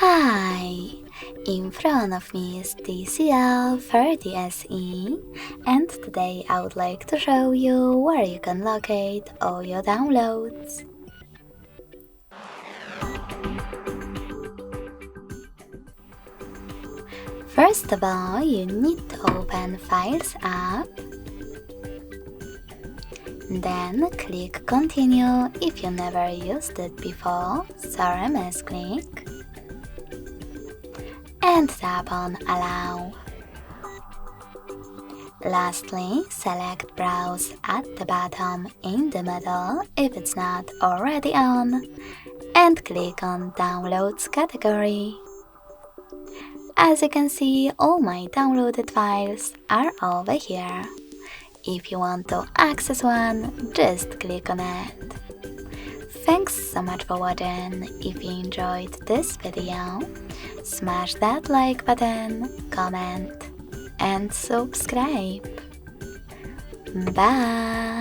Hi! In front of me is TCL 30 SE, and today I would like to show you where you can locate all your downloads. First of all, you need to open Files app, then click Continue if you never used it before, so click, and tap on Allow. Lastly, select Browse at the bottom in the middle if it's not already on, and click on Downloads category. As you can see, all my downloaded files are over here. If you want to access one, just click on it. Thanks so much for watching. If you enjoyed this video, smash that like button, comment, and subscribe. Bye!